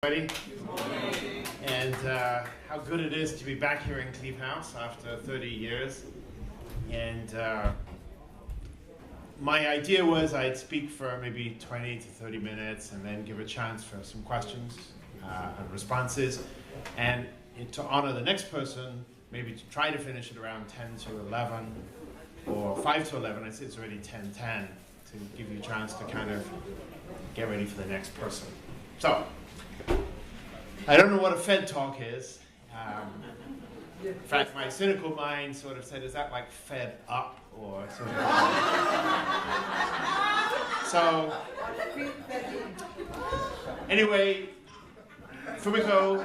Ready? And how good it is to be back here in Cleeve House after 30 years. And my idea was I'd speak for maybe 20 to 30 minutes and then give a chance for some questions and responses. And to honor the next person, maybe to try to finish it around 10 to 11 or 5 to 11. I say it's already 10:10 to give you a chance to kind of get ready for the next person. So, I don't know what a Fed talk is. In fact, my cynical mind sort of said, is that like fed up or sort of? So, anyway, Fumiko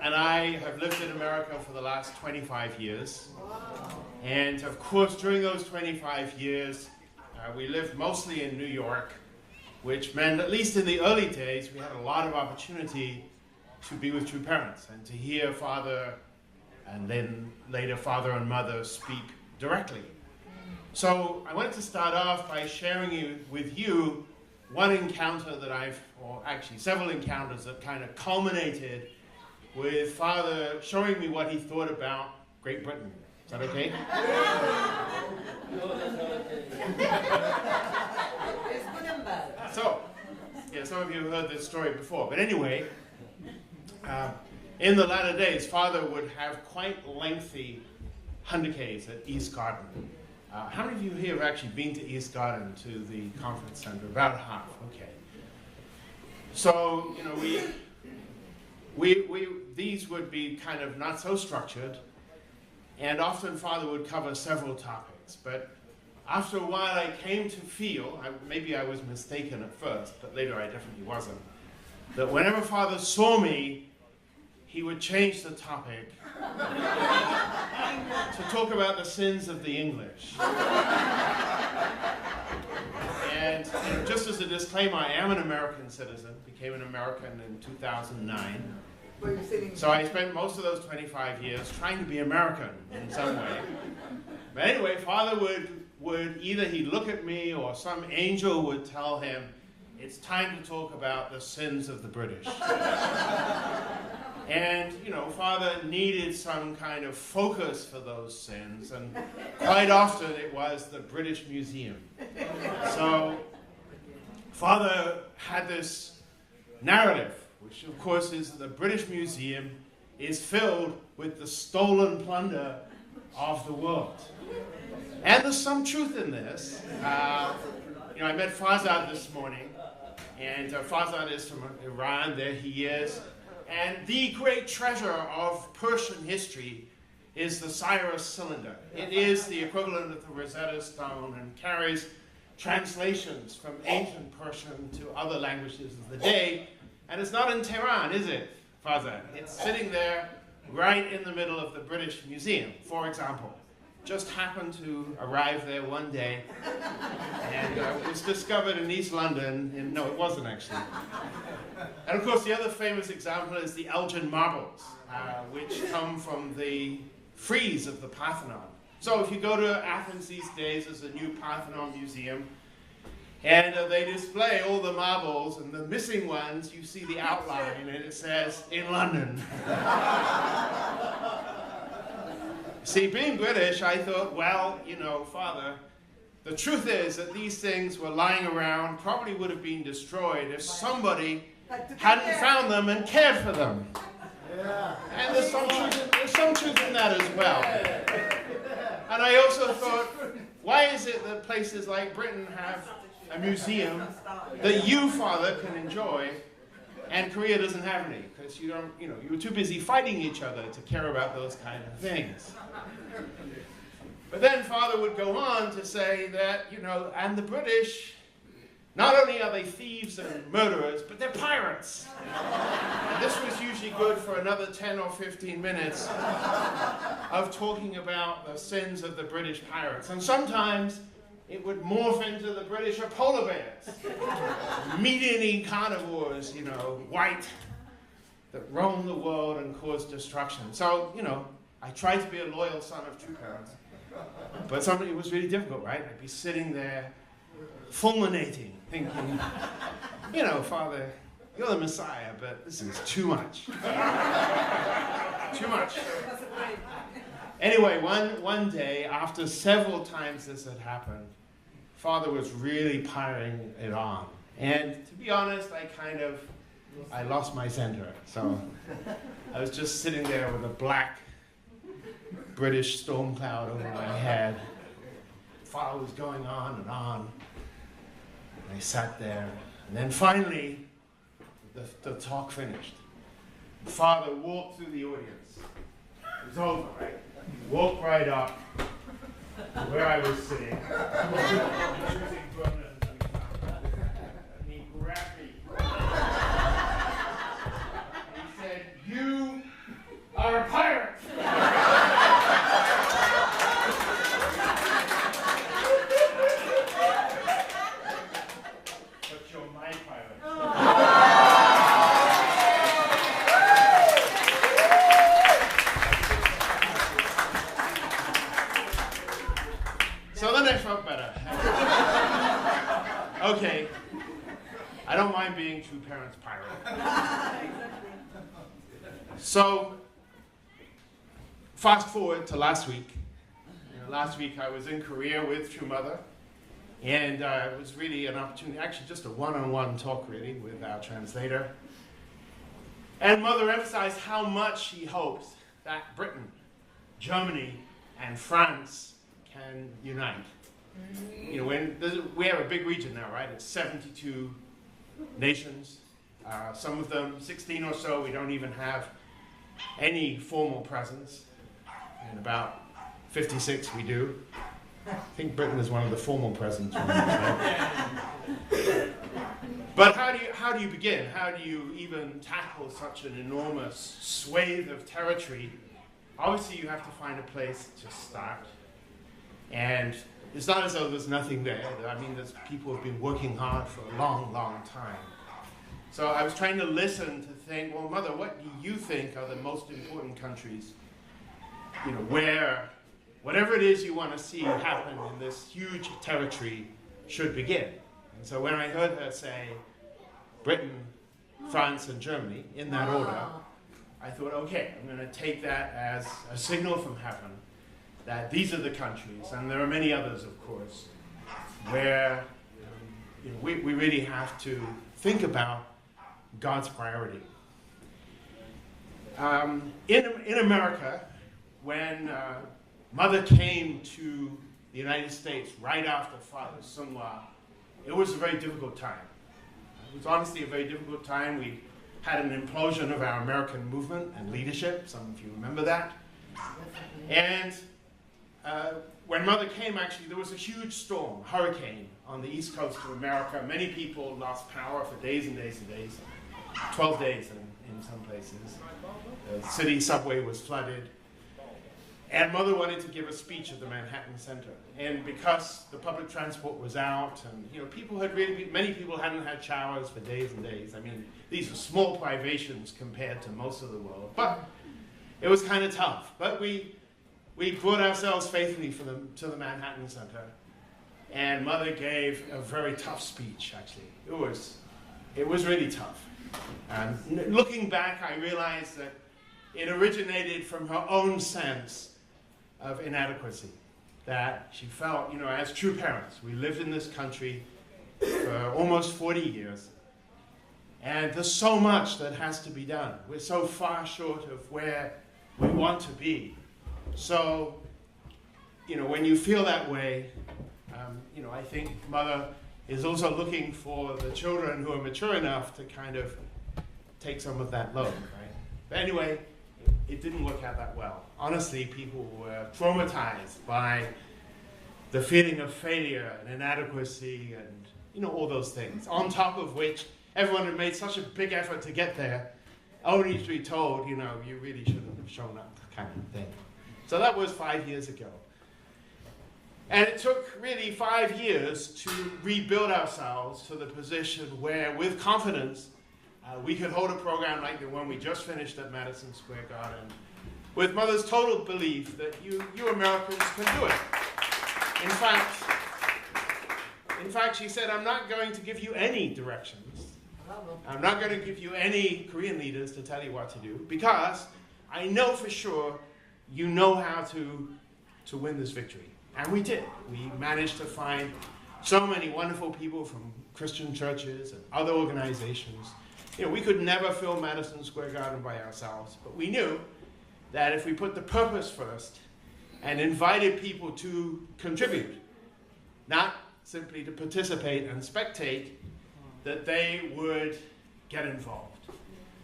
and I have lived in America for the last 25 years. And of course, during those 25 years, we lived mostly in New York, which meant, at least in the early days, we had a lot of opportunity to be with two parents and to hear father and then later father and mother speak directly. So I wanted to start off by sharing with you one encounter that or actually several encounters that kind of culminated with father showing me what he thought about Great Britain. Is that okay? So, yeah, some of you have heard this story before, but anyway, in the latter days, father would have quite lengthy hundacays at East Garden. How many of you here have actually been to East Garden, to the conference center? About half, okay. So, you know, these would be kind of not so structured, and often father would cover several topics, but after a while I came to feel, maybe I was mistaken at first, but later I definitely wasn't, that whenever father saw me, he would change the topic to talk about the sins of the English. And just as a disclaimer, I am an American citizen, became an American in 2009. So I spent most of those 25 years trying to be American in some way. But anyway, father would either he'd look at me or some angel would tell him, it's time to talk about the sins of the British. And, you know, father needed some kind of focus for those sins, and quite often it was the British Museum. So father had this narrative, which of course is the British Museum is filled with the stolen plunder of the world. And there's some truth in this. You know, I met Farzad this morning, and Farzad is from Iran, there he is. And the great treasure of Persian history is the Cyrus cylinder. It is the equivalent of the Rosetta Stone and carries translations from ancient Persian to other languages of the day. And it's not in Tehran, is it, Farzad? It's sitting there right in the middle of the British Museum, for example. Just happened to arrive there one day, and it was discovered in East London. No, it wasn't actually. And of course, the other famous example is the Elgin marbles, which come from the frieze of the Parthenon. So if you go to Athens these days, there's a new Parthenon museum, and they display all the marbles, and the missing ones, you see the outline, and it says, in London. See, being British, I thought, well, you know, father, the truth is that these things were lying around, probably would have been destroyed if somebody hadn't found them and cared for them. Yeah. And there's some truth in that as well. And I also thought, why is it that places like Britain have a museum that you, father, can enjoy, and Korea doesn't have any? Because you don't, you know, you were too busy fighting each other to care about those kind of things. But then father would go on to say that, you know, and the British, not only are they thieves and murderers, but they're pirates. And this was usually good for another 10 or 15 minutes of talking about the sins of the British pirates. And sometimes it would morph into the British are polar bears, meat-eating carnivores, you know, white, that roam the world and cause destruction. So, you know, I tried to be a loyal son of two parents, but it was really difficult, right? I'd be sitting there fulminating, thinking, you know, father, you're the Messiah, but this is too much. Too much. Anyway, one day, after several times this had happened, Father was really piling it on. And to be honest, I lost my center. So I was just sitting there with a black British storm cloud over my head. Father was going on and on. And I sat there. And then finally, the talk finished. Father walked through the audience. It was over, right? He walked right up to where I was sitting. And he grabbed me. And he said, "You are a pirate." But you're my pirate. So then I felt better. Okay, I don't mind being two parents pirate. So, fast forward to last week. Last week I was in Korea with True Mother, and it was really an opportunity, actually just a one-on-one talk really with our translator. And Mother emphasized how much she hopes that Britain, Germany, and France can unite. We have a big region now, right? It's 72 nations. Some of them, 16 or so, we don't even have any formal presence. And about 56 we do. I think Britain is one of the formal presence. But how do you begin? How do you even tackle such an enormous swathe of territory? Obviously you have to find a place to start. And it's not as though there's nothing there. I mean, there's people who've been working hard for a long, long time. So I was trying to listen to think, well, Mother, what do you think are the most important countries, where whatever it is you want to see happen in this huge territory should begin? And so when I heard her say Britain, France, and Germany, in that order, I thought, okay, I'm going to take that as a signal from heaven that these are the countries, and there are many others, of course, where we really have to think about God's priority. In America, when Mother came to the United States right after Father's Sunwa, it was a very difficult time. It was honestly a very difficult time. We had an implosion of our American movement and leadership. Some of you remember that. And when Mother came, actually, there was a huge storm, hurricane, on the east coast of America. Many people lost power for days and days and days, 12 days in some places. The city subway was flooded. And Mother wanted to give a speech at the Manhattan Center. And because the public transport was out, and many people hadn't had showers for days and days. I mean, these were small privations compared to most of the world. But it was kind of tough. But we brought ourselves faithfully to the Manhattan Center. And Mother gave a very tough speech, actually. It was really tough. Looking back, I realized that it originated from her own sense of inadequacy, that she felt, as true parents, we lived in this country for almost 40 years, and there's so much that has to be done. We're so far short of where we want to be. So, when you feel that way, I think Mother is also looking for the children who are mature enough to kind of take some of that load, right? But anyway, it didn't work out that well. Honestly, people were traumatized by the feeling of failure and inadequacy and, all those things. On top of which, everyone had made such a big effort to get there, only to be told, you really shouldn't have shown up, kind of thing. So that was 5 years ago. And it took really 5 years to rebuild ourselves to the position where, with confidence, we could hold a program like the one we just finished at Madison Square Garden, with Mother's total belief that you Americans can do it. In fact, she said, I'm not going to give you any directions. I'm not going to give you any Korean leaders to tell you what to do, because I know for sure you know how to win this victory. And we did. We managed to find so many wonderful people from Christian churches and other organizations. You know, we could never fill Madison Square Garden by ourselves, but we knew that if we put the purpose first and invited people to contribute, not simply to participate and spectate, that they would get involved.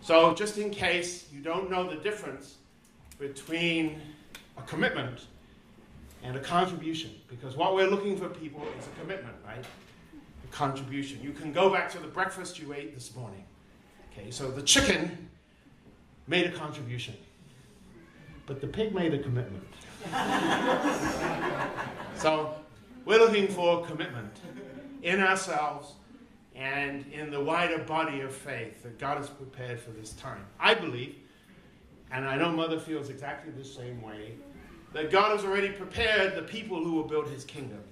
So just in case you don't know the difference between a commitment and a contribution, because what we're looking for people is a commitment, right? A contribution. You can go back to the breakfast you ate this morning. Okay, so the chicken made a contribution, but the pig made a commitment. So we're looking for commitment in ourselves and in the wider body of faith that God has prepared for this time. I believe, and I know Mother feels exactly the same way, that God has already prepared the people who will build his kingdom.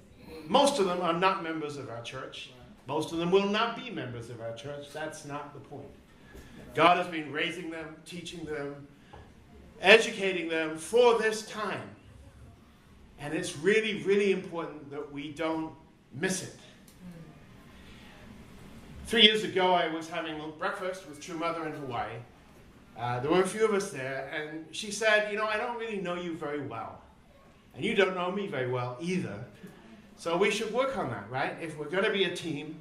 Most of them are not members of our church. Most of them will not be members of our church. That's not the point. God has been raising them, teaching them, educating them for this time. And it's really, really important that we don't miss it. 3 years ago, I was having breakfast with True Mother in Hawaii. There were a few of us there, and she said, you know, I don't really know you very well. And you don't know me very well either. So we should work on that, right? If we're going to be a team,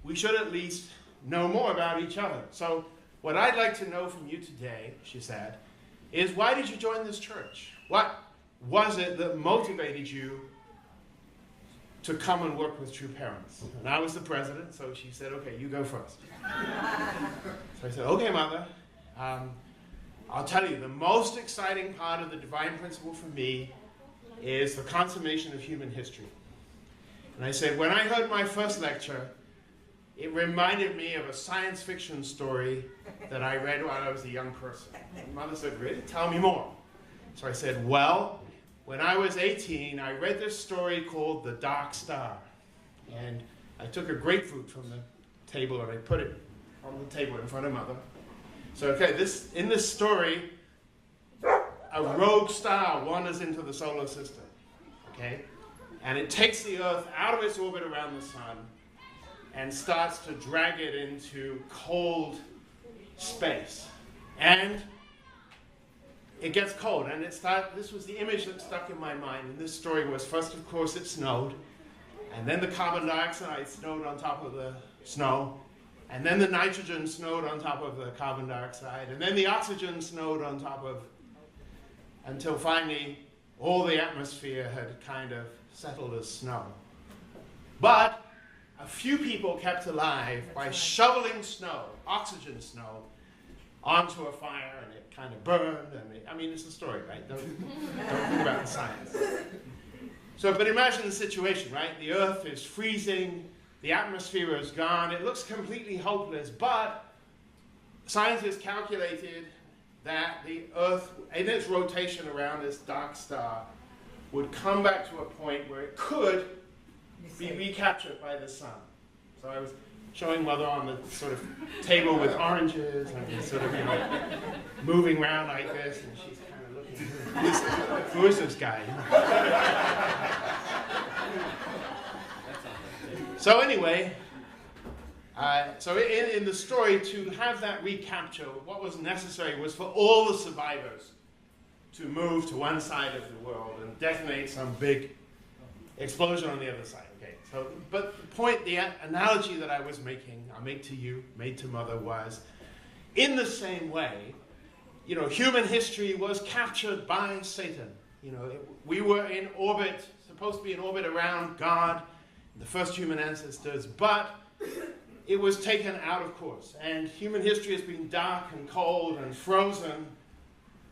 we should at least know more about each other. So what I'd like to know from you today, she said, is why did you join this church? What was it that motivated you to come and work with True Parents? And I was the president, so she said, okay, you go first. So I said, okay, Mother. I'll tell you, the most exciting part of the divine principle for me is the consummation of human history. And I said, when I heard my first lecture, it reminded me of a science fiction story that I read while I was a young person. And Mother said, really? Tell me more. So I said, well, when I was 18, I read this story called The Dark Star. And I took a grapefruit from the table and I put it on the table in front of Mother. So, okay, in this story, a rogue star wanders into the solar system, okay? And it takes the Earth out of its orbit around the sun and starts to drag it into cold space. And it gets cold, and this was the image that stuck in my mind. And this story was, first, of course, it snowed, and then the carbon dioxide snowed on top of the snow, and then the nitrogen snowed on top of the carbon dioxide, and then the oxygen snowed on top of, until finally all the atmosphere had kind of settled as snow. But a few people kept alive by shoveling snow, oxygen snow, onto a fire, and it kind of burned. And it's a story, right? Don't think about the science. So, but imagine the situation, right? The Earth is freezing. The atmosphere is gone. It looks completely hopeless, but scientists calculated that the Earth, in its rotation around this dark star, would come back to a point where it could be recaptured by the sun. So I was showing Mother on the sort of table with oranges, and sort of, moving around like this, and she's kind of looking, who is this guy? So anyway, in the story, to have that recapture, what was necessary was for all the survivors to move to one side of the world and detonate some big explosion on the other side. Okay. So, but the point, the analogy that I was making, I'll make to you, made to Mother, was in the same way, human history was captured by Satan. We were in orbit, supposed to be in orbit around God, the first human ancestors, but it was taken out of course. And human history has been dark and cold and frozen.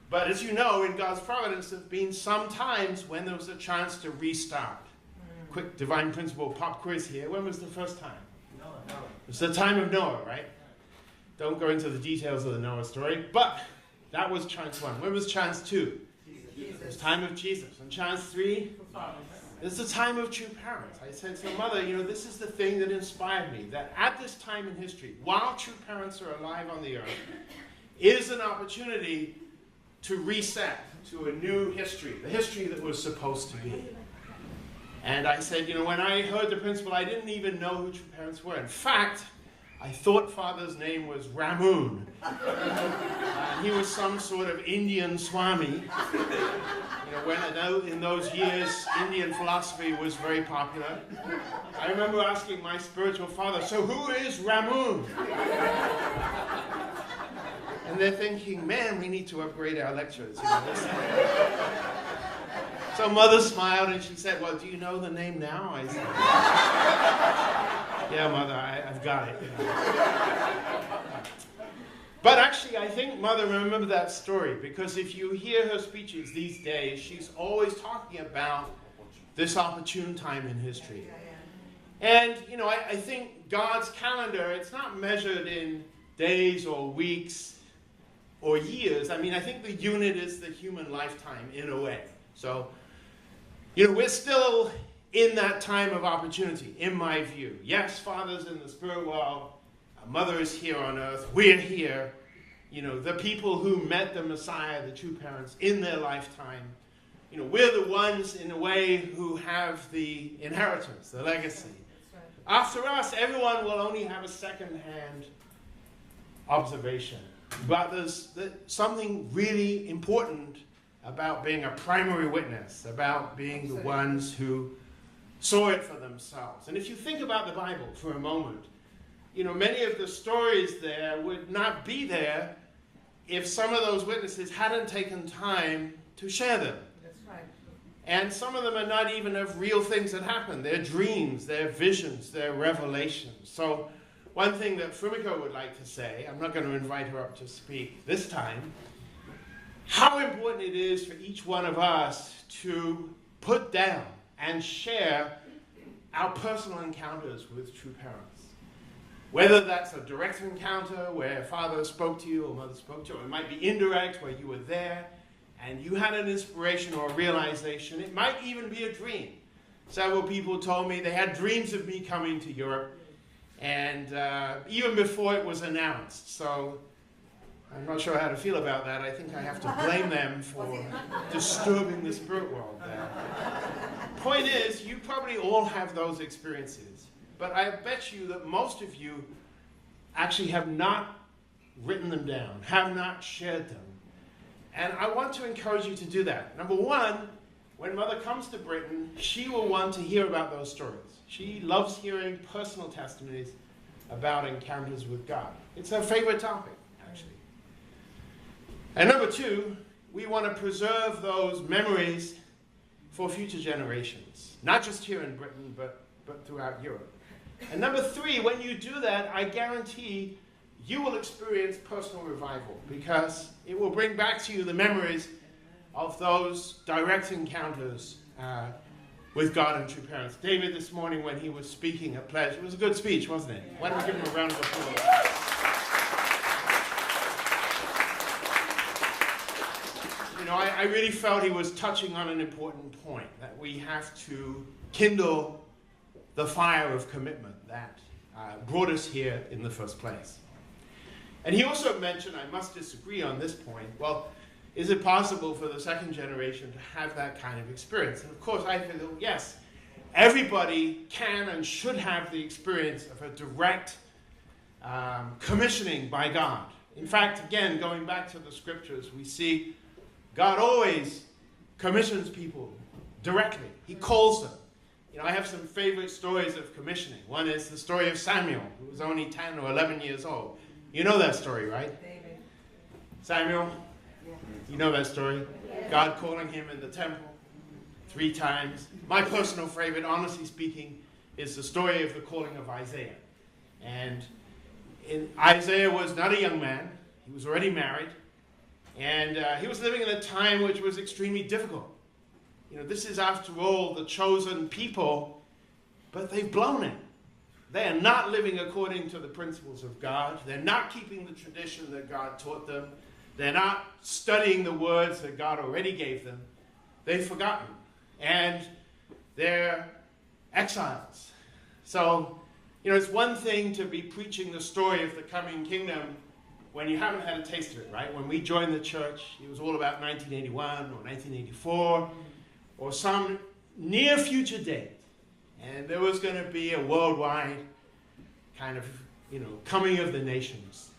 But as you know, in God's providence, there have been some times when there was a chance to restart. Quick divine principle pop quiz here. When was the first time? Noah. It was the time of Noah, right? Don't go into the details of the Noah story, but that was chance 1. When was chance 2? Jesus. It was time of Jesus. And chance 3? It's the time of true parents. I said to Mother, this is the thing that inspired me, that at this time in history, while true parents are alive on the earth, is an opportunity to reset to a new history, the history that was supposed to be. And I said, when I heard the principle, I didn't even know who true parents were. In fact, I thought Father's name was Ramoon. He was some sort of Indian Swami. When in those years, Indian philosophy was very popular. I remember asking my spiritual father, so who is Ramoon? And they're thinking, man, we need to upgrade our lectures. So Mother smiled and she said, well, do you know the name now? I said, yeah, Mother, I've got it. But actually, I think Mother remembered that story, because if you hear her speeches these days, she's always talking about this opportune time in history. And, I think God's calendar, it's not measured in days or weeks or years. I think the unit is the human lifetime in a way. So, we're still in that time of opportunity, in my view. Yes, Father's in the spirit world. Mother is here on earth. We're here. The people who met the Messiah, the true parents, in their lifetime. We're the ones, in a way, who have the inheritance, the legacy. Right. After us, everyone will only have a second-hand observation. But there's something really important about being a primary witness, about being the ones who saw it for themselves. And if you think about the Bible for a moment, many of the stories there would not be there if some of those witnesses hadn't taken time to share them. That's right. And some of them are not even of real things that happened. They're dreams, they're visions, they're revelations. So one thing that Fumiko would like to say, I'm not going to invite her up to speak this time, how important it is for each one of us to put down and share our personal encounters with true parents. Whether that's a direct encounter where Father spoke to you or Mother spoke to you, or it might be indirect where you were there and you had an inspiration or a realization. It might even be a dream. Several people told me they had dreams of me coming to Europe, and even before it was announced. So I'm not sure how to feel about that. I think I have to blame them for disturbing the spirit world there. Point is, you probably all have those experiences. But I bet you that most of you actually have not written them down, have not shared them. And I want to encourage you to do that. Number one, when Mother comes to Britain, she will want to hear about those stories. She loves hearing personal testimonies about encounters with God. It's her favorite topic, actually. And number two, we want to preserve those memories for future generations, not just here in Britain, but throughout Europe. And number three, when you do that, I guarantee you will experience personal revival, because it will bring back to you the memories of those direct encounters with God and true parents. David, this morning when he was speaking at Pledge, it was a good speech, wasn't it? Why don't we give him a round of applause? I really felt he was touching on an important point, that we have to kindle the fire of commitment that brought us here in the first place. And he also mentioned, I must disagree on this point, well, is it possible for the second generation to have that kind of experience? And of course, I feel, yes, everybody can and should have the experience of a direct commissioning by God. In fact, again, going back to the scriptures, we see God always commissions people directly. He calls them. I have some favorite stories of commissioning. One is the story of Samuel, who was only 10 or 11 years old. You know that story, right? David. Samuel? Yeah. You know that story? Yeah. God calling him in the temple 3 times. My personal favorite, honestly speaking, is the story of the calling of Isaiah. And Isaiah was not a young man. He was already married. And he was living in a time which was extremely difficult. This is, after all, the chosen people, but they've blown it. They are not living according to the principles of God. They're not keeping the tradition that God taught them. They're not studying the words that God already gave them. They've forgotten. And they're exiles. So, it's one thing to be preaching the story of the coming kingdom when you haven't had a taste of it, right? When we joined the church, it was all about 1981 or 1984 or some near future date. And there was going to be a worldwide kind of, coming of the nations.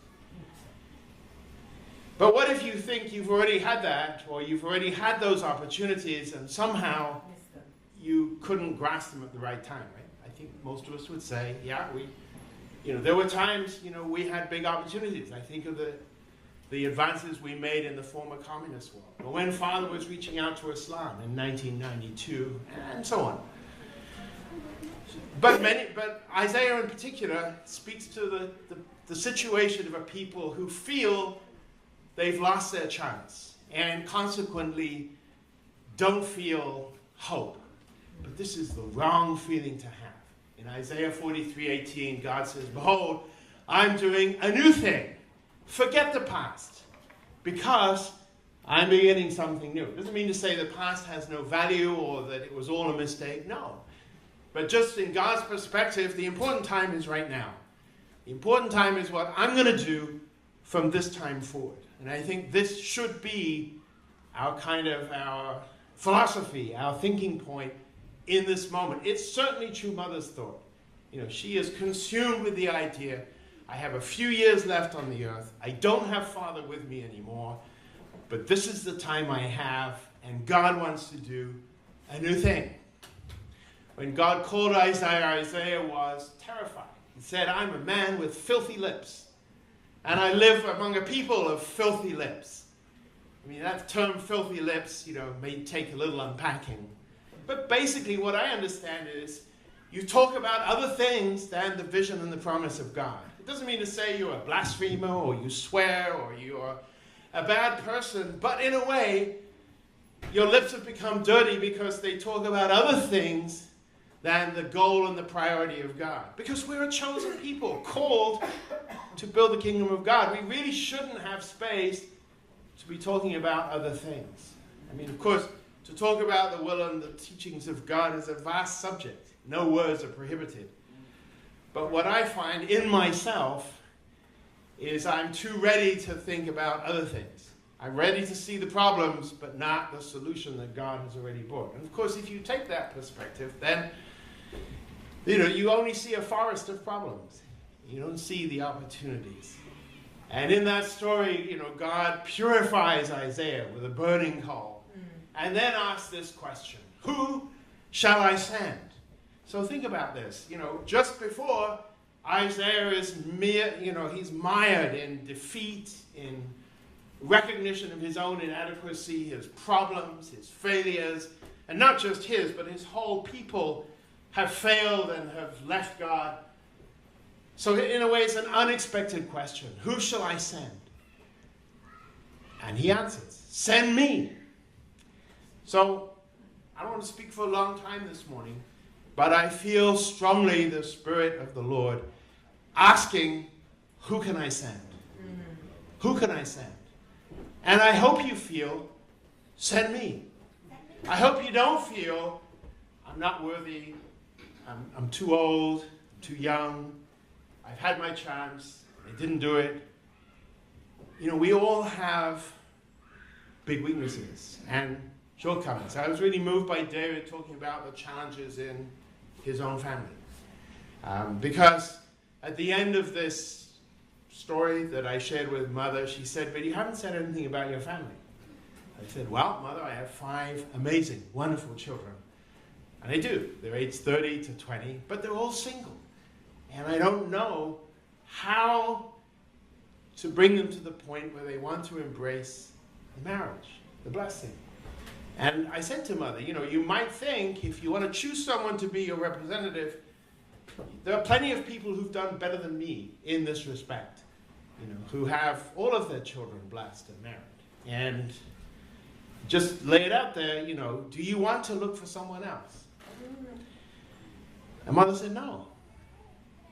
But what if you think you've already had that, or you've already had those opportunities, and somehow you couldn't grasp them at the right time, right? I think most of us would say, yeah, there were times, we had big opportunities. I think of the advances we made in the former communist world, or when Father was reaching out to Islam in 1992, and so on. But Isaiah in particular speaks to the situation of a people who feel they've lost their chance and consequently don't feel hope. But this is the wrong feeling to have. In Isaiah 43:18, God says, "Behold, I'm doing a new thing. Forget the past, because I'm beginning something new." It doesn't mean to say the past has no value or that it was all a mistake. No. But just in God's perspective, the important time is right now. The important time is what I'm going to do from this time forward. And I think this should be our philosophy, our thinking point in this moment. It's certainly true Mother's thought. She is consumed with the idea, I have a few years left on the earth. I don't have Father with me anymore. But this is the time I have, and God wants to do a new thing. When God called Isaiah, Isaiah was terrified. He said, "I'm a man with filthy lips, and I live among a people of filthy lips." That term filthy lips, may take a little unpacking. But basically what I understand is you talk about other things than the vision and the promise of God. It doesn't mean to say you're a blasphemer or you swear or you're a bad person, but in a way, your lips have become dirty because they talk about other things than the goal and the priority of God. Because we're a chosen people, called to build the kingdom of God. We really shouldn't have space to be talking about other things. Of course, to talk about the will and the teachings of God is a vast subject. No words are prohibited. But what I find in myself is I'm too ready to think about other things. I'm ready to see the problems, but not the solution that God has already brought. And of course, if you take that perspective, then you only see a forest of problems. You don't see the opportunities. And in that story, God purifies Isaiah with a burning coal. And then asks this question, who shall I send? So think about this. Just before, Isaiah is he's mired in defeat, in recognition of his own inadequacy, his problems, his failures, and not just his, but his whole people have failed and have left God. So in a way, it's an unexpected question. Who shall I send? And he answers, "Send me." So I don't want to speak for a long time this morning, but I feel strongly the Spirit of the Lord asking, who can I send? Who can I send? And I hope you feel, send me. I hope you don't feel, I'm not worthy, I'm too old, I'm too young, I've had my chance, I didn't do it. We all have big weaknesses and shortcomings. I was really moved by David talking about the challenges in his own family. Because at the end of this story that I shared with Mother, she said, "But you haven't said anything about your family." I said, "Well, Mother, I have 5 amazing, wonderful children." And I do. They're aged 30 to 20, but they're all single. And I don't know how to bring them to the point where they want to embrace the marriage, the blessing. And I said to Mother, you might think if you want to choose someone to be your representative, there are plenty of people who've done better than me in this respect, who have all of their children blessed and married. And just lay it out there, do you want to look for someone else? And Mother said, no.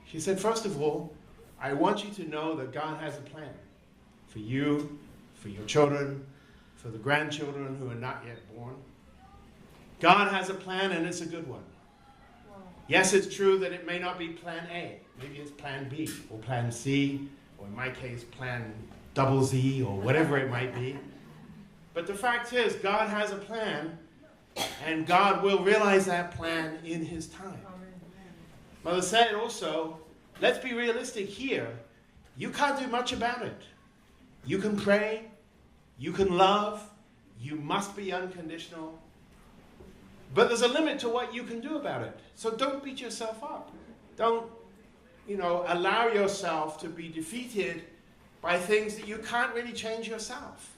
She said, first of all, I want you to know that God has a plan for you, for your children, for the grandchildren who are not yet born. God has a plan, and it's a good one. Yes, it's true that it may not be plan A. Maybe it's plan B or plan C, or in my case, plan double Z, or whatever it might be. But the fact is, God has a plan, and God will realize that plan in his time. Mother said also, let's be realistic here. You can't do much about it. You can pray, you can love, you must be unconditional. But there's a limit to what you can do about it. So don't beat yourself up. Don't, allow yourself to be defeated by things that you can't really change yourself.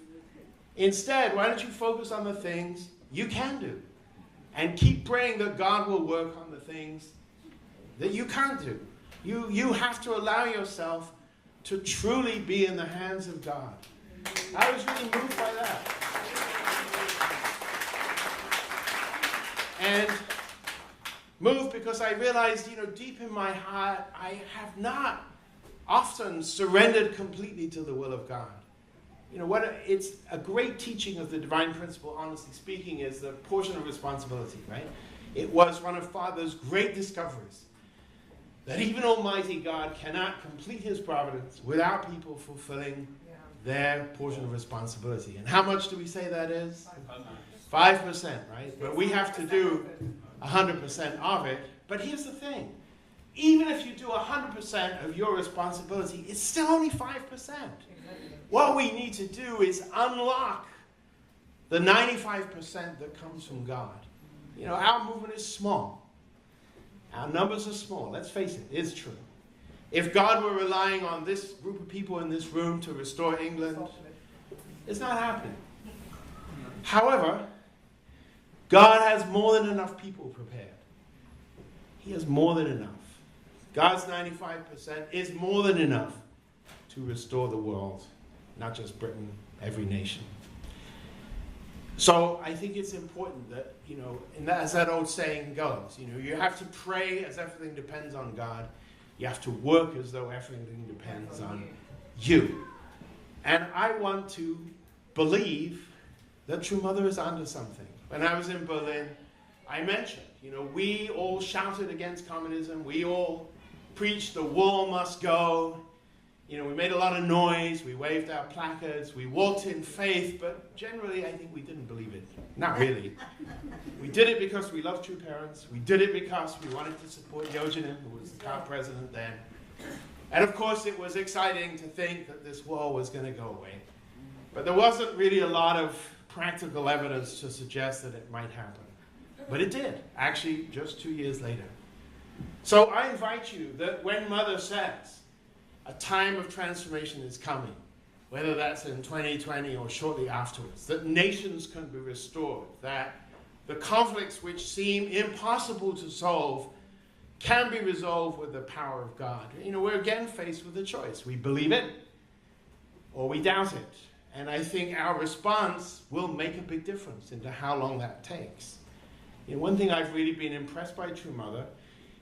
Instead, why don't you focus on the things you can do? And keep praying that God will work on the things that you can't do. You have to allow yourself to truly be in the hands of God. I was really moved by that. And moved because I realized, deep in my heart, I have not often surrendered completely to the will of God. It's a great teaching of the divine principle, honestly speaking, is the portion of responsibility, right? It was one of Father's great discoveries, that even Almighty God cannot complete his providence without people fulfilling their portion of responsibility. And how much do we say that is? 5%, right? But we have to do 100% of it. But here's the thing. Even if you do 100% of your responsibility, it's still only 5%. What we need to do is unlock the 95% that comes from God. Our movement is small. Our numbers are small. Let's face it, it's true. If God were relying on this group of people in this room to restore England, it's not happening. However, God has more than enough people prepared. He has more than enough. God's 95% is more than enough to restore the world, not just Britain, every nation. So I think it's important that, and as that old saying goes, you have to pray as everything depends on God. You have to work as though everything depends on you. And I want to believe that True Mother is onto something. When I was in Berlin, I mentioned, we all shouted against communism. We all preached the wall must go. We made a lot of noise. We waved our placards. We walked in faith. But generally, I think we didn't believe it. Not really. We did it because we loved True Parents. We did it because we wanted to support Yojanim, who was the town president then. And of course, it was exciting to think that this wall was going to go away. But there wasn't really a lot of practical evidence to suggest that it might happen. But it did, actually, just 2 years later. So I invite you that when Mother says a time of transformation is coming, whether that's in 2020 or shortly afterwards, that nations can be restored, that the conflicts which seem impossible to solve can be resolved with the power of God. We're again faced with a choice. We believe it or we doubt it. And I think our response will make a big difference into how long that takes. One thing I've really been impressed by True Mother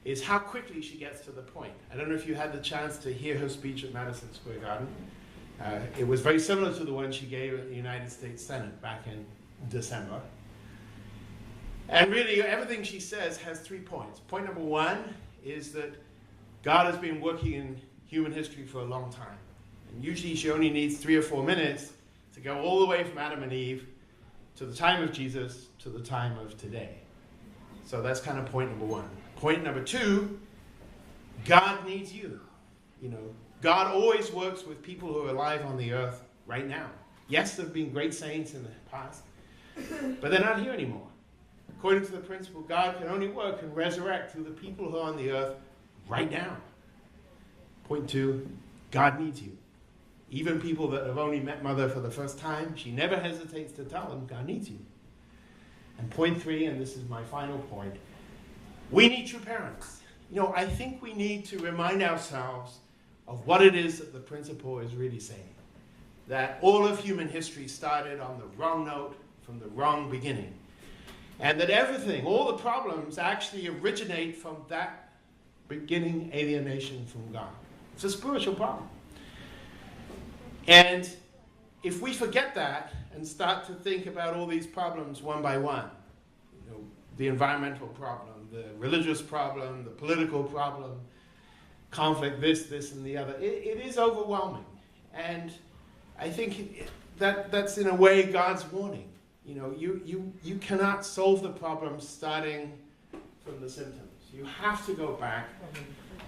is how quickly she gets to the point. I don't know if you had the chance to hear her speech at Madison Square Garden. It was very similar to the one she gave at the United States Senate back in December. And really, everything she says has 3 points. Point number 1 is that God has been working in human history for a long time. And usually she only needs 3 or 4 minutes to go all the way from Adam and Eve to the time of Jesus to the time of today. So that's kind of point number 1. Point number 2, God needs you. God always works with people who are alive on the earth right now. Yes, there have been great saints in the past, but they're not here anymore. According to the principle, God can only work and resurrect through the people who are on the earth right now. Point 2, God needs you. Even people that have only met Mother for the first time, she never hesitates to tell them, God needs you. And point 3, and this is my final point, we need true parents. I think we need to remind ourselves of what it is that the principle is really saying. That all of human history started on the wrong note from the wrong beginning. And that everything, all the problems, actually originate from that beginning alienation from God. It's a spiritual problem. And if we forget that and start to think about all these problems one by one, the environmental problem, the religious problem, the political problem, conflict, this and the other. It is overwhelming. And I think that's in a way God's warning. You know, you cannot solve the problem starting from the symptoms. You have to go back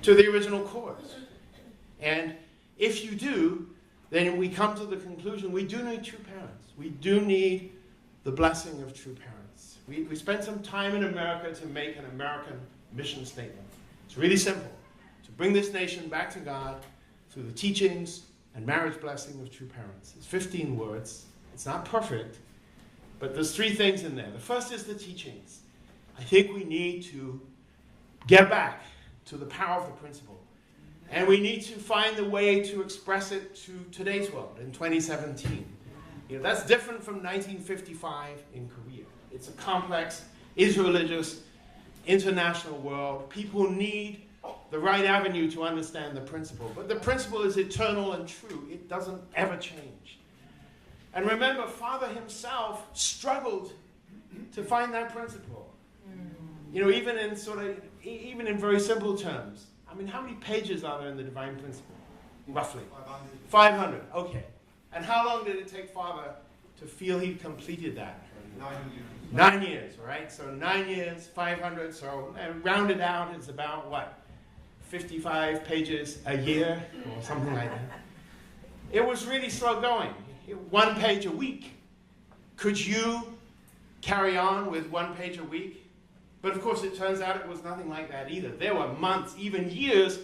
to the original cause. And if you do, then we come to the conclusion we do need true parents. We do need the blessing of true parents. We spent some time in America to make an American mission statement. It's really simple. To bring this nation back to God through the teachings and marriage blessing of true parents. It's 15 words. It's not perfect, but there's 3 things in there. The first is the teachings. I think we need to get back to the power of the principle. And we need to find the way to express it to today's world in 2017. You know, that's different from 1955 in Korea. It's a complex, interreligious, international world. People need the right avenue to understand the principle. But the principle is eternal and true. It doesn't ever change. And remember, Father himself struggled to find that principle. You know, even in very simple terms. I mean, how many pages are there in the divine principle? Roughly? 500. Okay. And how long did it take Father to feel he completed that? 9 years. 9 years, right? So 9 years, 500. So rounded out, it's about what? 55 pages a year or something like that. It was really slow going. 1 page a week. Could you carry on with 1 page a week? But of course, it turns out it was nothing like that either. There were months, even years,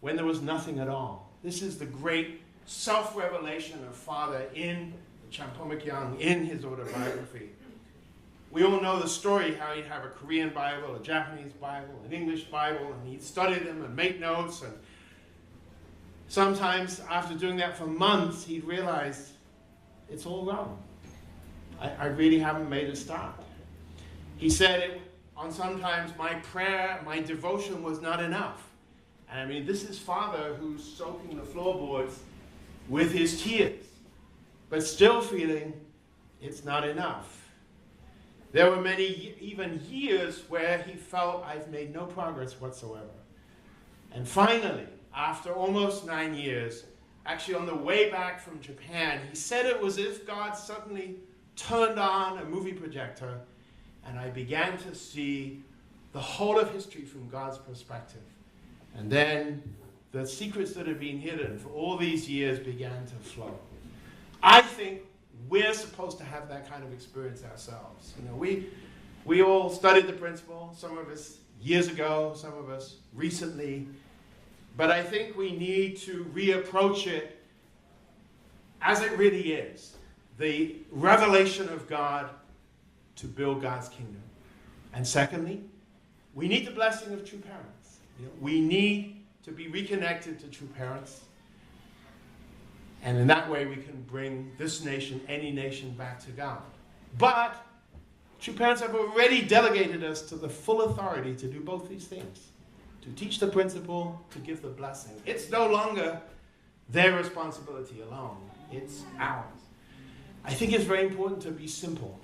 when there was nothing at all. This is the great self-revelation of Father in Champomakyang, in his autobiography. We all know the story, how he'd have a Korean Bible, a Japanese Bible, an English Bible, and he'd study them and make notes. And sometimes, after doing that for months, he'd realize it's all wrong. I really haven't made a start. He said on sometimes my prayer, my devotion was not enough. And I mean, this is Father who's soaking the floorboards with his tears, but still feeling it's not enough. There were many, even years, where he felt I've made no progress whatsoever. And finally, after almost 9 years, actually on the way back from Japan, he said it was as if God suddenly turned on a movie projector and I began to see the whole of history from God's perspective. And then the secrets that had been hidden for all these years began to flow. I think we're supposed to have that kind of experience ourselves. You know, we all studied the principle, some of us years ago, some of us recently, but I think we need to reapproach it as it really is, the revelation of God to build God's kingdom. And secondly, we need the blessing of true parents. You know, we need to be reconnected to true parents. And in that way, we can bring this nation, any nation, back to God. But true parents have already delegated us to the full authority to do both these things. To teach the principle, to give the blessing. It's no longer their responsibility alone. It's ours. I think it's very important to be simple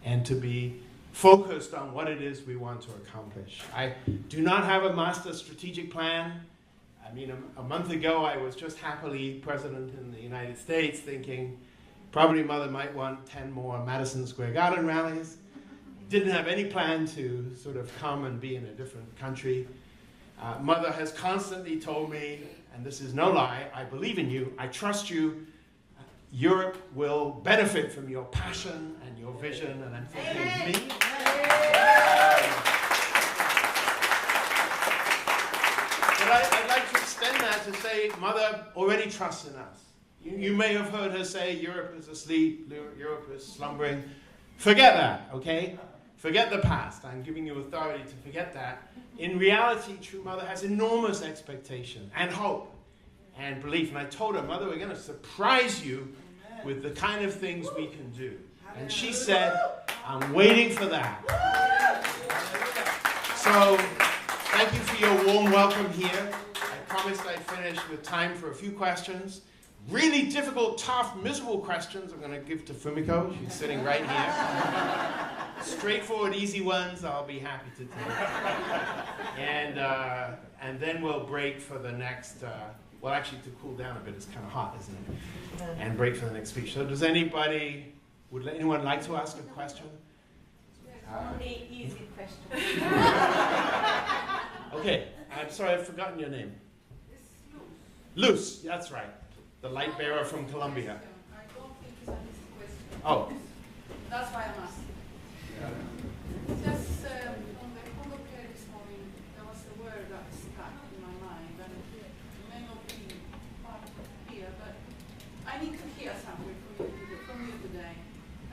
and to be focused on what it is we want to accomplish. I do not have a master strategic plan. I mean, a month ago, I was just happily president in the United States thinking probably Mother might want 10 more Madison Square Garden rallies. Didn't have any plan to sort of come and be in a different country. Mother has constantly told me, and this is no lie, I believe in you, I trust you, Europe will benefit from your passion and your vision, and I'm thinking, me? But I'd like to extend that to say, Mother already trusts in us. You may have heard her say, Europe is asleep, Europe is slumbering. Forget that, okay? Forget the past. I'm giving you authority to forget that. In reality, True Mother has enormous expectation and hope and belief. And I told her, Mother, we're going to surprise you with the kind of things we can do. And she said, I'm waiting for that. So, thank you for your warm welcome here. I promised I'd finish with time for a few questions. really difficult, tough, miserable questions I'm going to give to Fumiko. She's sitting right here. Straightforward, easy ones, I'll be happy to take. And then we'll break for the next, well, actually, to cool down a bit, it's kind of hot, isn't it? And break for the next speech. So does anyone like to ask a question? Only easy question. Okay, I'm sorry, I've forgotten your name. It's Luce, that's right. The light bearer from Colombia. I don't think it's an easy question. Oh. That's why I'm asking. Just on the Congo prayer this morning, there was a word that stuck in my mind, and it may not be part here, but I need to hear something from you today,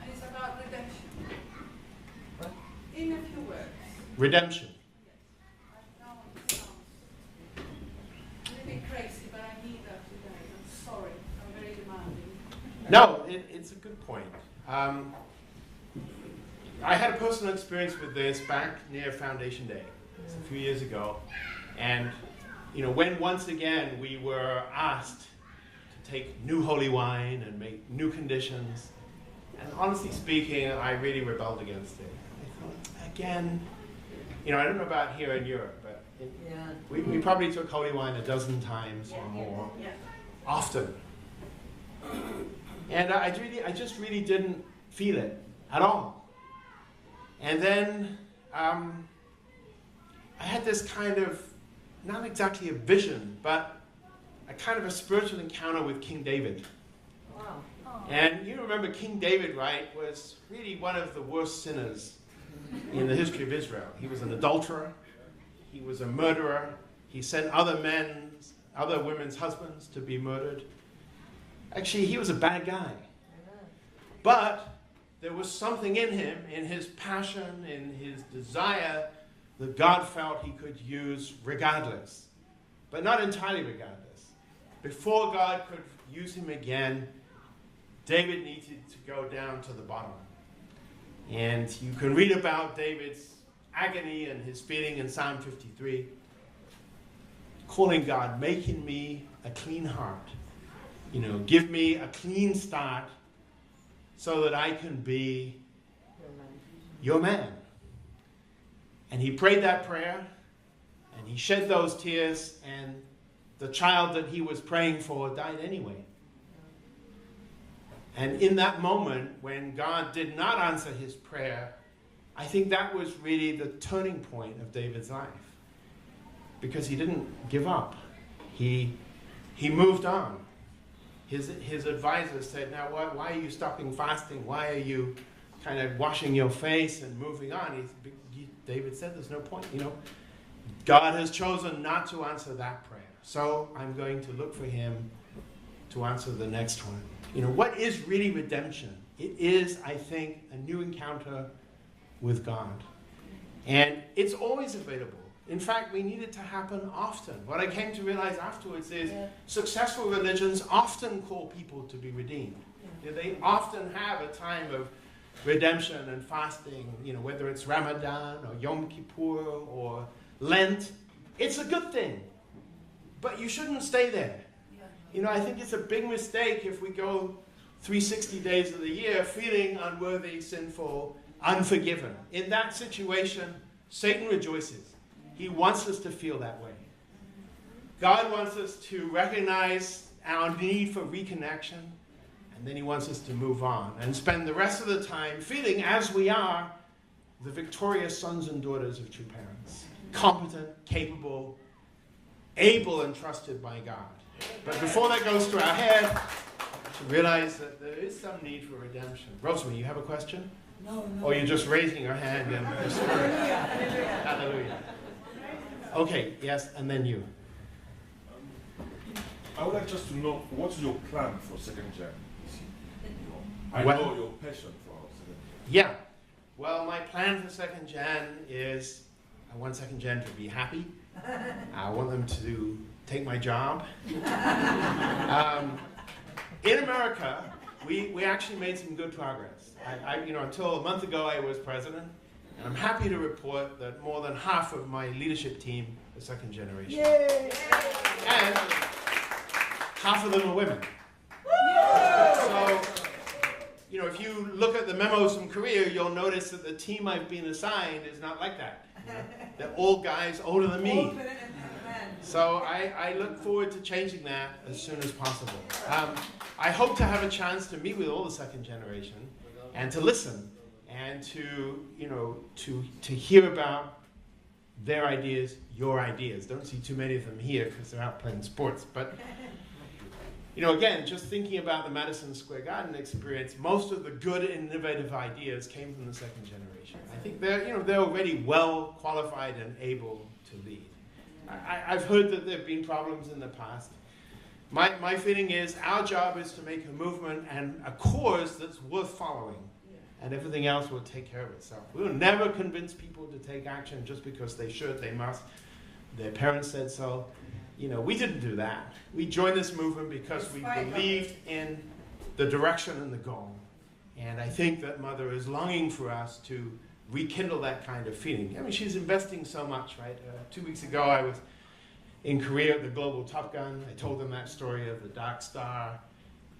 and it's about redemption. In a few words. Redemption. Yes. I know it sounds a little bit crazy, but I need that today. I'm sorry. I'm very demanding. No, it's a good point. I had a personal experience with this back near Foundation Day, a few years ago. And, when once again we were asked to take new holy wine and make new conditions, and honestly speaking, I really rebelled against it. I thought, again, I don't know about here in Europe, but we probably took holy wine a dozen times or more, often. And I just really didn't feel it at all. And then I had this kind of, not exactly a vision, but a kind of a spiritual encounter with King David. Wow. Oh. And you remember King David, right, was really one of the worst sinners in the history of Israel. He was an adulterer. He was a murderer. He sent other women's husbands to be murdered. Actually, he was a bad guy. But there was something in him, in his passion, in his desire, that God felt he could use regardless. But not entirely regardless. Before God could use him again, David needed to go down to the bottom. And you can read about David's agony and his feeling in Psalm 53, calling God, making me a clean heart. Give me a clean start so that I can be your man. And he prayed that prayer, and he shed those tears, and the child that he was praying for died anyway. And in that moment, when God did not answer his prayer, I think that was really the turning point of David's life. Because he didn't give up. He moved on. His advisor said, now why are you stopping fasting? Why are you kind of washing your face and moving on? David said, there's no point. God has chosen not to answer that prayer. So I'm going to look for him to answer the next one. What is really redemption? It is, I think, a new encounter with God. And it's always available. In fact, we need it to happen often. What I came to realize afterwards is successful religions often call people to be redeemed. They often have a time of redemption and fasting, whether it's Ramadan or Yom Kippur or Lent. It's a good thing. But you shouldn't stay there. I think it's a big mistake if we go 360 days of the year feeling unworthy, sinful, unforgiven. In that situation, Satan rejoices. He wants us to feel that way. God wants us to recognize our need for reconnection, and then he wants us to move on and spend the rest of the time feeling, as we are, the victorious sons and daughters of true parents. Competent, capable, able and trusted by God. But before that goes to our head, to realize that there is some need for redemption. Rosemary, you have a question? No. Or you're just raising your hand in the spirit? Hallelujah. Okay, yes, and then you. I would like just to know, what's your plan for second gen? I Well- know your passion for second gen. Yeah. Well, my plan for second gen is I want second gen to be happy. I want them to take my job. In America, we actually made some good progress. Until a month ago, I was president, and I'm happy to report that more than half of my leadership team is second generation. Yay! And half of them are women. So, you know, if you look at the memos from Korea, you'll notice that the team I've been assigned is not like that. You know? They're all guys older than me. So I look forward to changing that as soon as possible. I hope to have a chance to meet with all the second generation and to listen and to, you know, to hear about their ideas, your ideas. Don't see too many of them here because they're out playing sports. But, you know, again, just thinking about the Madison Square Garden experience, most of the good innovative ideas came from the second generation. I think they're, you know, they're already well qualified and able to lead. I've heard that there have been problems in the past. My feeling is our job is to make a movement and a cause that's worth following, and everything else will take care of itself. We will never convince people to take action just because they should, they must. Their parents said so. You know, we didn't do that. We joined this movement because we believed in the direction and the goal. And I think that Mother is longing for us to rekindle that kind of feeling. I mean, she's investing so much, right? 2 weeks ago, I was in Korea at the Global Top Gun. I told them that story of the Dark Star.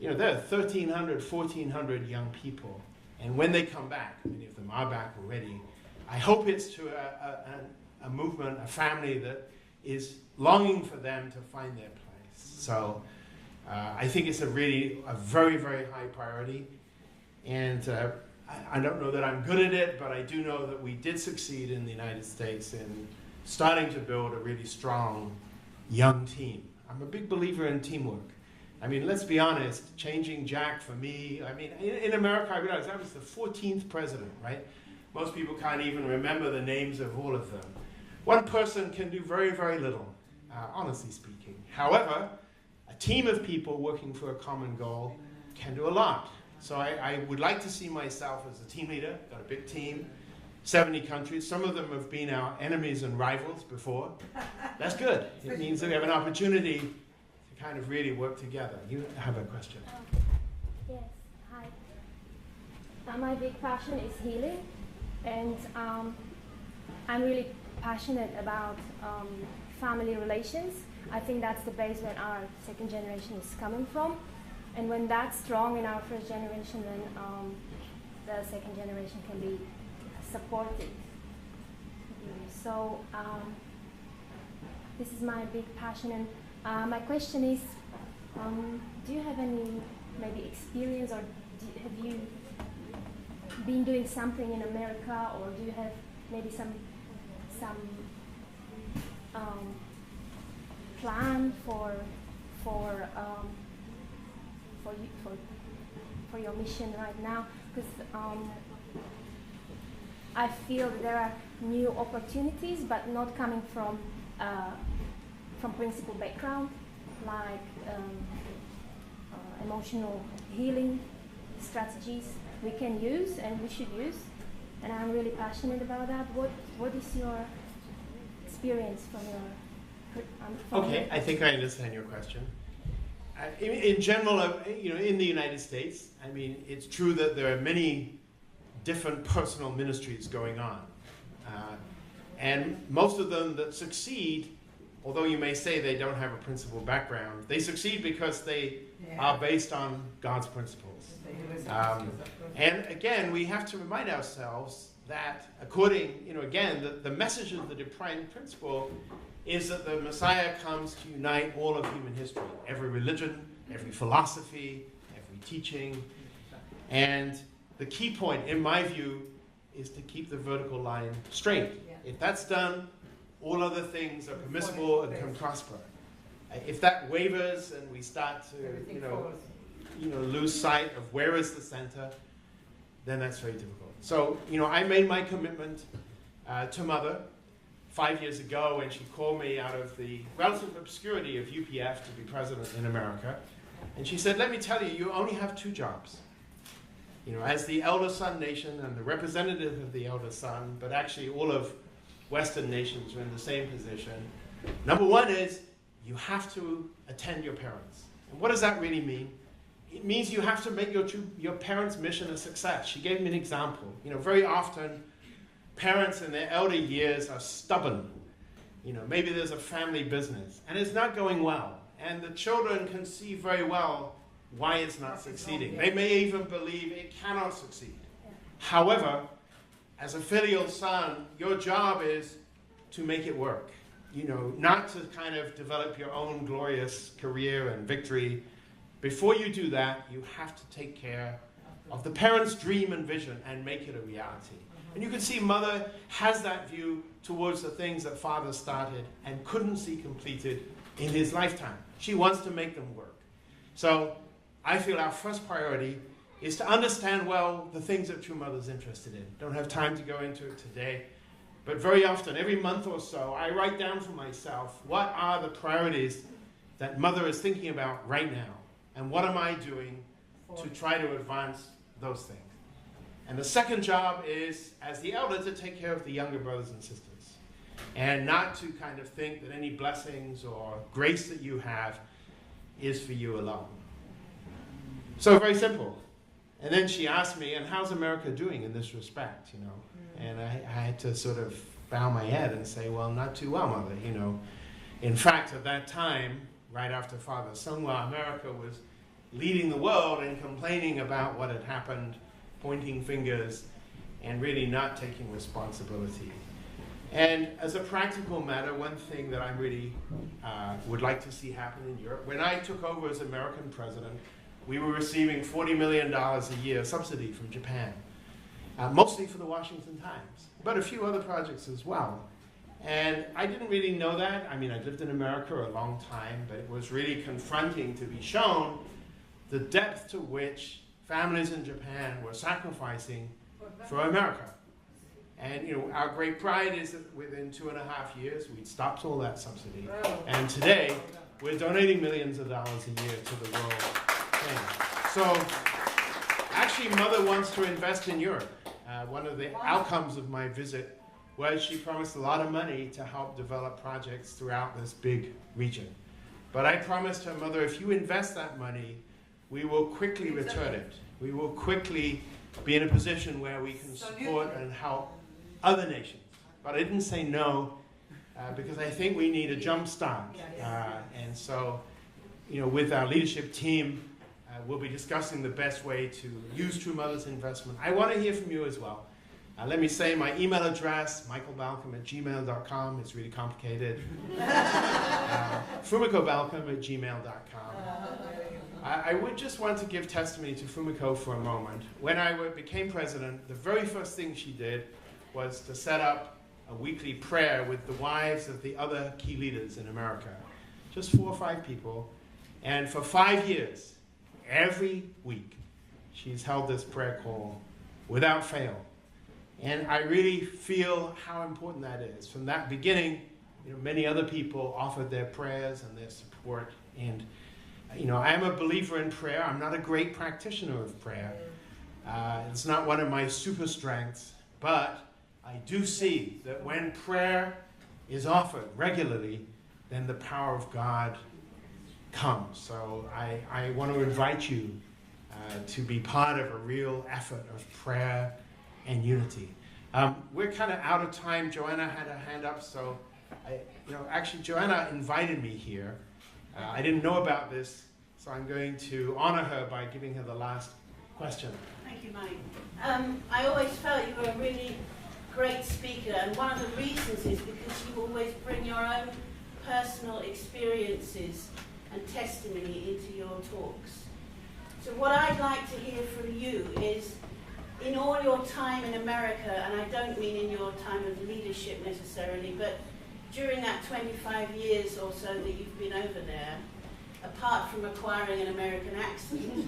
You know, there are 1,300, 1,400 young people. And when they come back, many of them are back already, I hope it's to a movement, a family that is longing for them to find their place. So I think it's a very, very high priority. And I don't know that I'm good at it, but I do know that we did succeed in the United States in starting to build a really strong young team. I'm a big believer in teamwork. I mean, let's be honest, changing Jack for me, I mean, in America, I realized I was the 14th president, right? Most people can't even remember the names of all of them. One person can do very, very little, honestly speaking. However, a team of people working for a common goal can do a lot. So I would like to see myself as a team leader, got a big team, 70 countries. Some of them have been our enemies and rivals before. That's good. It means that we have an opportunity to kind of really work together. You have a question. Yes, hi. My big passion is healing, and I'm really passionate about family relations. I think that's the base where our second generation is coming from. And when that's strong in our first generation, then the second generation can be supported. So this is my big passion. And my question is, do you have any maybe experience, or have you been doing something in America, or do you have maybe some plan for your mission right now? Because I feel there are new opportunities, but not coming from principal background, like emotional healing strategies we can use and we should use. And I'm really passionate about that. What is your experience from your? Okay, I think I understand your question. In general, you know, in the United States, I mean, it's true that there are many different personal ministries going on. And most of them that succeed, although you may say they don't have a principal background, they succeed because they are based on God's principles. And again, we have to remind ourselves that according, you know, again, the message of the divine principle is that the Messiah comes to unite all of human history, every religion, every philosophy, every teaching. And the key point, in my view, is to keep the vertical line straight. If that's done, all other things are permissible and can prosper. If that wavers and we start to, you know, lose sight of where is the center, then that's very difficult. So, you know, I made my commitment to Mother 5 years ago when she called me out of the relative obscurity of UPF to be president in America. And she said, let me tell you, you only have 2 jobs. You know, as the elder son nation and the representative of the elder son, but actually all of Western nations are in the same position. Number 1 is you have to attend your parents. And what does that really mean? It means you have to make your parents' mission a success. She gave me an example. You know, very often parents in their elder years are stubborn. You know, maybe there's a family business and it's not going well. And the children can see very well why it's not succeeding. They may even believe it cannot succeed. However, as a filial son, your job is to make it work. You know, not to kind of develop your own glorious career and victory. Before you do that, you have to take care of the parent's dream and vision and make it a reality. And you can see Mother has that view towards the things that Father started and couldn't see completed in his lifetime. She wants to make them work. So I feel our first priority is to understand well the things that True Mother's interested in. Don't have time to go into it today. But very often, every month or so, I write down for myself, what are the priorities that Mother is thinking about right now? And what am I doing to try to advance those things? And the second job is, as the elder, to take care of the younger brothers and sisters. And not to kind of think that any blessings or grace that you have is for you alone. So very simple. And then she asked me, and how's America doing in this respect, you know? And I had to sort of bow my head and say, well, not too well, Mother, you know. In fact, at that time, right after Father Sungwa, America was leading the world and complaining about what had happened, pointing fingers, and really not taking responsibility. And as a practical matter, one thing that I really would like to see happen in Europe, when I took over as American president, we were receiving $40 million a year subsidy from Japan, mostly for the Washington Times, but a few other projects as well. And I didn't really know that. I mean, I lived in America a long time, but it was really confronting to be shown the depth to which families in Japan were sacrificing for America. And you know, our great pride is that within 2.5 years, we'd stopped all that subsidy. And today, we're donating millions of dollars a year to the world. So, actually, Mother wants to invest in Europe. One of the outcomes of my visit was she promised a lot of money to help develop projects throughout this big region. But I promised her, Mother, if you invest that money, we will quickly return it. We will quickly be in a position where we can support and help other nations. But I didn't say no, because I think we need a jump start. And so, you know, with our leadership team, we'll be discussing the best way to use True Mother's investment. I want to hear from you as well. Let me say my email address, michaelbalcomb@gmail.com. It's really complicated. FumikoBalcomb@gmail.com. I would just want to give testimony to Fumiko for a moment. When I became president, the very first thing she did was to set up a weekly prayer with the wives of the other key leaders in America. Just 4 or 5 people. And for 5 years, every week, she's held this prayer call without fail. And I really feel how important that is. From that beginning, you know, many other people offered their prayers and their support. And you know, I am a believer in prayer. I'm not a great practitioner of prayer. It's not one of my super strengths, but I do see that when prayer is offered regularly, then the power of God comes. So I want to invite you to be part of a real effort of prayer and unity. We're kind of out of time. Joanna had her hand up, so actually Joanna invited me here. I didn't know about this, so I'm going to honor her by giving her the last question. Thank you, Mike. I always felt you were a really great speaker, and one of the reasons is because you always bring your own personal experiences and testimony into your talks. So what I'd like to hear from you is, in all your time in America, and I don't mean in your time of leadership necessarily, but during that 25 years or so that you've been over there, apart from acquiring an American accent,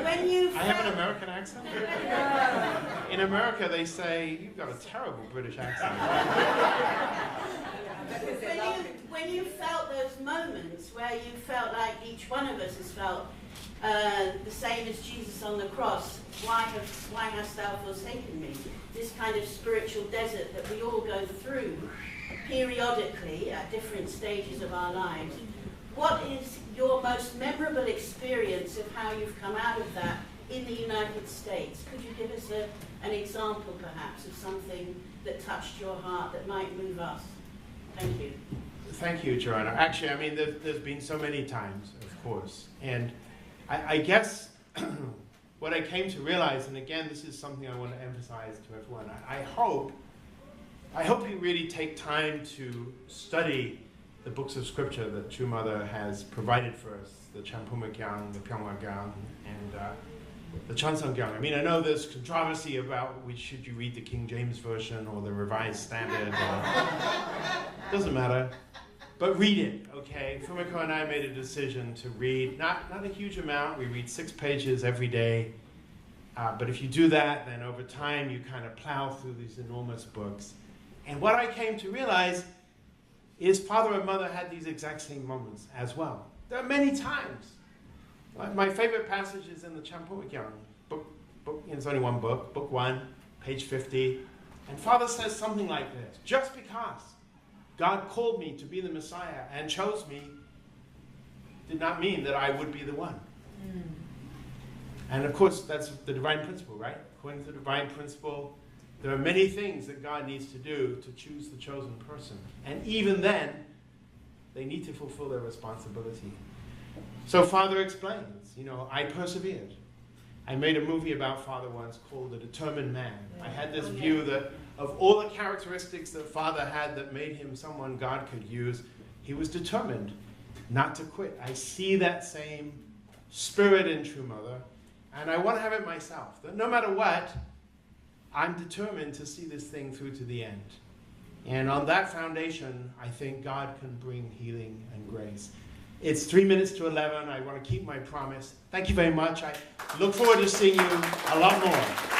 when you I have an American accent? In America they say, you've got a terrible British accent. when you felt those moments where you felt like each one of us has felt the same as Jesus on the cross, why hast thou forsaken me? This kind of spiritual desert that we all go through periodically at different stages of our lives. What is your most memorable experience of how you've come out of that in the United States? Could you give us an example, perhaps, of something that touched your heart that might move us? Thank you. Thank you, Joanna. Actually, I mean, there's been so many times, of course. And I guess what I came to realize, and again, this is something I want to emphasize to everyone, I hope you really take time to study the books of scripture that True Mother has provided for us, the Champumakyang, the Pyongwagang, and the Chansangyang. I mean, I know there's controversy about should you read the King James Version or the Revised Standard. Doesn't matter. But read it, okay? Fumiko and I made a decision to read, not a huge amount. We read 6 pages every day. But if you do that, then over time you kind of plow through these enormous books. And what I came to realize is Father and Mother had these exact same moments as well. There are many times. My favorite passage is in the Champumakyang book. It's only one book, book 1, page 50. And Father says something like this: just because God called me to be the Messiah and chose me did not mean that I would be the one. And of course, that's the divine principle, right? According to the divine principle, there are many things that God needs to do to choose the chosen person. And even then, they need to fulfill their responsibility. So Father explains, I persevered. I made a movie about Father once called The Determined Man. I had this view that of all the characteristics that Father had that made him someone God could use, he was determined not to quit. I see that same spirit in True Mother, and I want to have it myself. That no matter what, I'm determined to see this thing through to the end. And on that foundation, I think God can bring healing and grace. It's 3 minutes to 11. I want to keep my promise. Thank you very much. I look forward to seeing you a lot more.